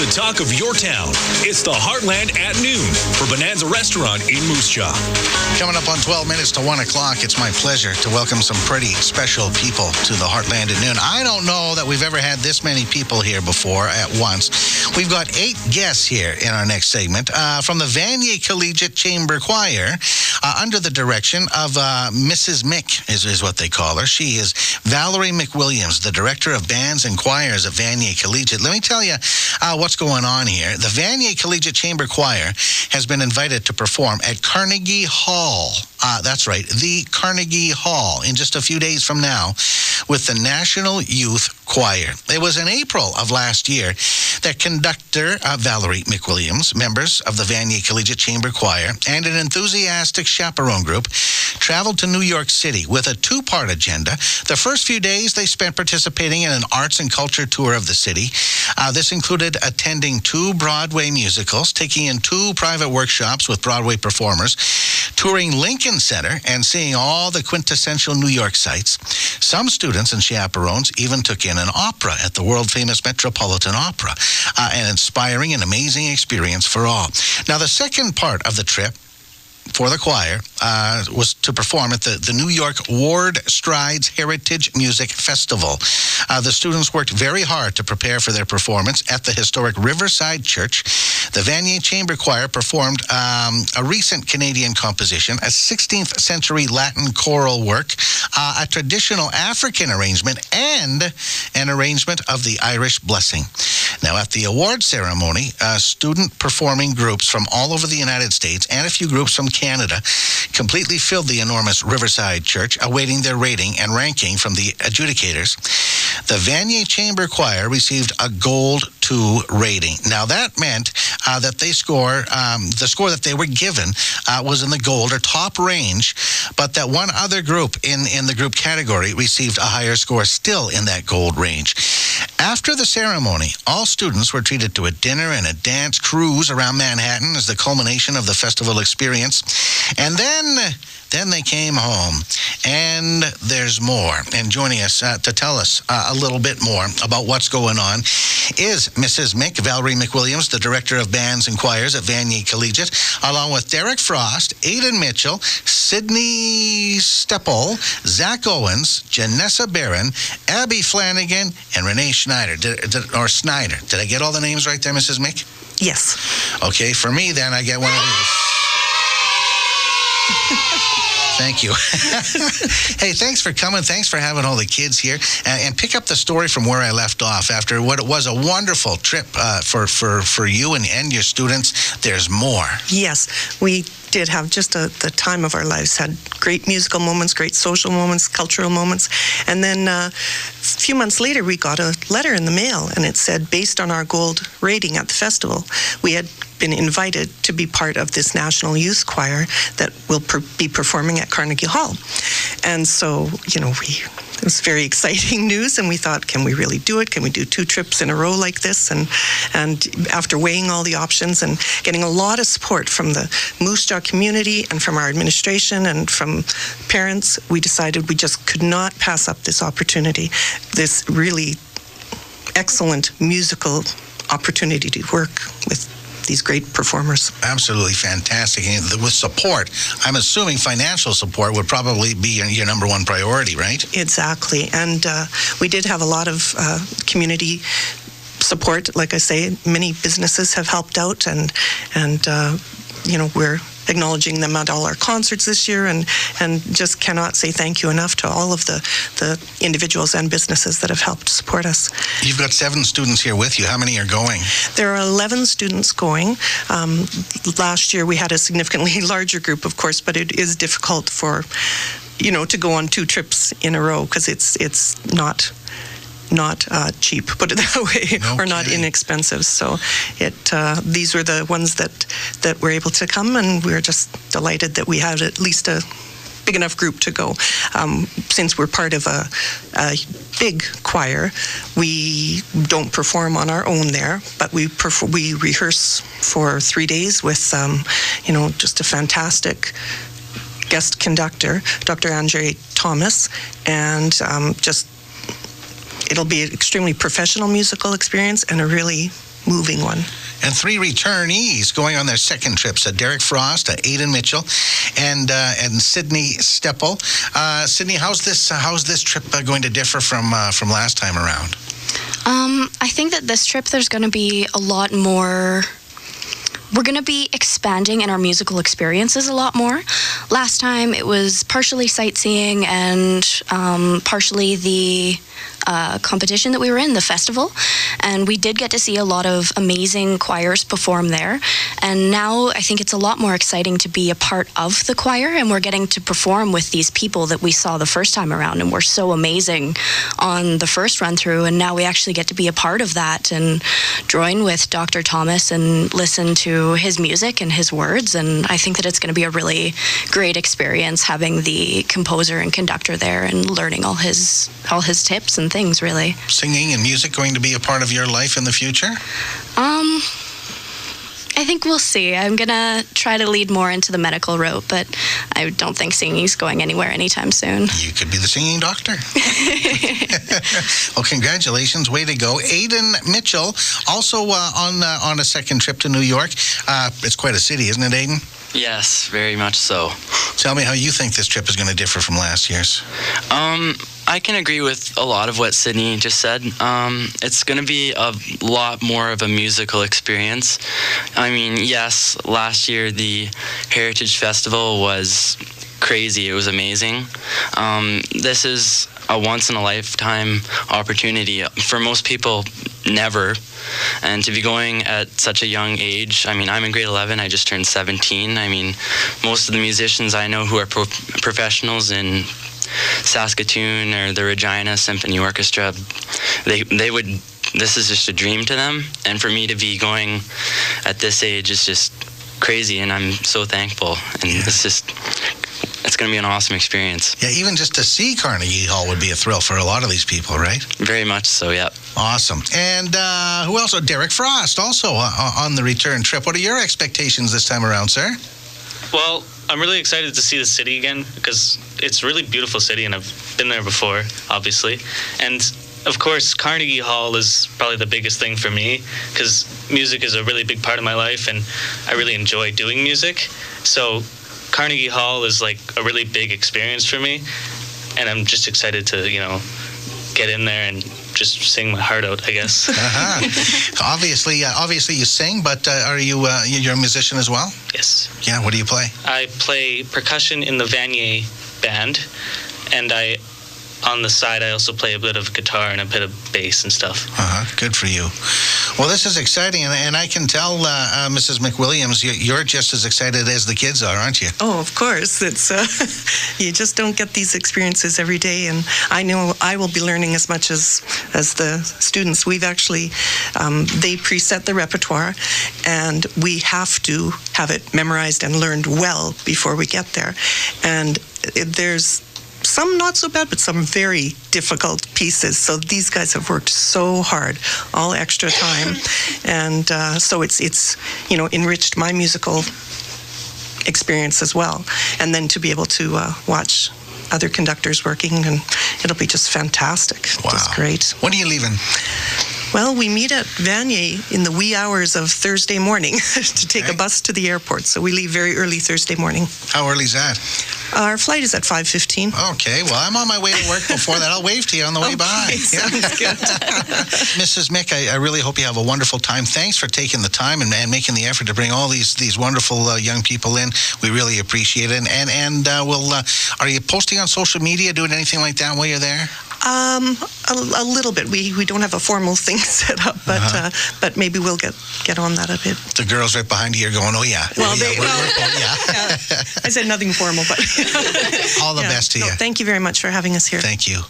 the talk of your town. It's the Heartland at Noon for Bonanza Restaurant in Moose Jaw. Coming up on 12 minutes to 1 o'clock, it's my pleasure to welcome some pretty special people to the Heartland at Noon. I don't know that we've ever had this many people here before at once. We've got 8 guests here in our next segment from the Vanier Collegiate Chamber Choir under the direction of Mrs. Mick, is what they call her. She is Valerie McWilliams, the Director of Bands and Choirs at Vanier Collegiate. Let me tell you what's going on here. The Vanier Collegiate Chamber Choir has been invited to perform at Carnegie Hall. That's right, the Carnegie Hall in just a few days from now with the National Youth Choir. It was in April of last year that conductor Valerie McWilliams, members of the Vanier Collegiate Chamber Choir, and an enthusiastic chaperone group traveled to New York City with a 2-part agenda. The first few days they spent participating in an arts and culture tour of the city. This included attending 2 Broadway musicals, taking in 2 private workshops with Broadway performers, touring Lincoln Center, and seeing all the quintessential New York sights. Some students and chaperones even took in an opera at the world-famous Metropolitan Opera, an inspiring and amazing experience for all. Now, the second part of the trip for the choir was to perform at the New York Ward Strides Heritage Music Festival. The students worked very hard to prepare for their performance at the historic Riverside Church. The Vanier Chamber Choir performed a recent Canadian composition, a 16th century Latin choral work, a traditional African arrangement, and an arrangement of the Irish Blessing. Now, at the award ceremony, student performing groups from all over the United States and a few groups from Canada completely filled the enormous Riverside Church, awaiting their rating and ranking from the adjudicators. The Vanier Chamber Choir received a Gold 2 rating. Now, that meant that the score that they were given was in the gold or top range, but that one other group in the group category received a higher score still in that gold range. After the ceremony, all students were treated to a dinner and a dance cruise around Manhattan as the culmination of the festival experience. And then they came home. And there's more. And joining us to tell us a little bit more about what's going on is Mrs. Mick, Valerie McWilliams, the Director of Bands and Choirs at Vanier Collegiate, along with Derek Frost, Aidan Mitchell, Sydney Steppel, Zach Owens, Janessa Barron, Abby Flanagan, and Renee Schneider. Snyder. Did I get all the names right there, Mrs. Mick? Yes. Okay, for me then, I get one of these. Thank you. Hey, thanks for coming. Thanks for having all the kids here. And pick up the story from where I left off. After what was a wonderful trip for you and your students, there's more. Yes, we did have just the time of our lives. Had great musical moments, great social moments, cultural moments. And then a few months later, we got a letter in the mail, and it said, based on our gold rating at the festival, we had been invited to be part of this National Youth Choir that will be performing at Carnegie Hall. And so, it was very exciting news, and we thought, can we really do it? Can we do 2 trips in a row like this? And after weighing all the options and getting a lot of support from the Moose Jaw community and from our administration and from parents, we decided we just could not pass up this opportunity, this really excellent musical opportunity to work with these great performers. Absolutely fantastic. And with support, I'm assuming financial support would probably be your number one priority, right? Exactly. And we did have a lot of community support. Like I say, many businesses have helped out, and we're acknowledging them at all our concerts this year, and just cannot say thank you enough to all of the individuals and businesses that have helped support us. You've got 7 students here with you. How many are going? There are 11 students going. Last year we had a significantly larger group, of course, but it is difficult for, to go on 2 trips in a row, because it's not cheap, put it that way, or not inexpensive. So these were the ones that were able to come, and we were just delighted that we had at least a big enough group to go. Since we're part of a big choir, we don't perform on our own there, but we rehearse for 3 days with just a fantastic guest conductor, Dr. Andre Thomas, and it'll be an extremely professional musical experience and a really moving one. And 3 returnees going on their second trips: Derek Frost, Aidan Mitchell, and Sydney Steppel. Sydney, how's this trip going to differ from last time around? I think that this trip there's going to be a lot more. We're going to be expanding in our musical experiences a lot more. Last time it was partially sightseeing and partially the competition that we were in, the festival. And we did get to see a lot of amazing choirs perform there. And now I think it's a lot more exciting to be a part of the choir, and we're getting to perform with these people that we saw the first time around and were so amazing on the first run through. And now we actually get to be a part of that and join with Dr. Thomas and listen to his music and his words. And I think that it's going to be a really great experience having the composer and conductor there and learning all his tips and things, really. Singing and music going to be a part of your life in the future? I think we'll see. I'm going to try to lead more into the medical route, but I don't think singing's going anywhere anytime soon. You could be the singing doctor. Well, congratulations. Way to go. Aidan Mitchell, also on a second trip to New York. It's quite a city, isn't it, Aidan? Yes, very much so. Tell me how you think this trip is going to differ from last year's. I can agree with a lot of what Sydney just said. It's going to be a lot more of a musical experience. I mean, yes, last year the Heritage Festival was crazy. It was amazing. This is a once-in-a-lifetime opportunity. For most people, never. And to be going at such a young age, I mean, I'm in grade 11, I just turned 17. I mean, most of the musicians I know who are professionals in Saskatoon or the Regina Symphony Orchestra, they would, this is just a dream to them. And for me to be going at this age is just crazy, and I'm so thankful. And it's going to be an awesome experience. Yeah, even just to see Carnegie Hall would be a thrill for a lot of these people, right? Very much so, yeah. Awesome. And who else? Derek Frost, also on the return trip. What are your expectations this time around, sir? Well, I'm really excited to see the city again because it's a really beautiful city, and I've been there before, obviously. And of course, Carnegie Hall is probably the biggest thing for me because music is a really big part of my life, and I really enjoy doing music. So Carnegie Hall is like a really big experience for me, and I'm just excited to, get in there and just sing my heart out, I guess. Obviously you sing, but are you're a musician as well? Yes. Yeah, what do you play? I play percussion in the Vanier band, and on the side, I also play a bit of guitar and a bit of bass and stuff. Good for you. Well, this is exciting, and I can tell, Mrs. McWilliams, you're just as excited as the kids are, aren't you? Oh, of course. It's you just don't get these experiences every day, and I know I will be learning as much as the students. We've actually, they preset the repertoire, and we have to have it memorized and learned well before we get there. And there's some not so bad, but some very difficult pieces. So these guys have worked so hard, all extra time, and so it's enriched my musical experience as well. And then to be able to watch other conductors working, and it'll be just fantastic. Wow. Just great. When are you leaving? Well, we meet at Vanier in the wee hours of Thursday morning to take a bus to the airport. So we leave very early Thursday morning. How early is that? Our flight is at 5:15. Okay, well, I'm on my way to work before that. I'll wave to you on the way by. Sounds good. Mrs. Mick, I really hope you have a wonderful time. Thanks for taking the time and making the effort to bring all these wonderful young people in. We really appreciate it. And are you posting on social media, doing anything like that while you're there? A little bit. We don't have a formal thing set up, but maybe we'll get on that a bit. The girls right behind you are going, oh yeah. Well, yeah. I said nothing formal, but all the best to you. Thank you very much for having us here. Thank you.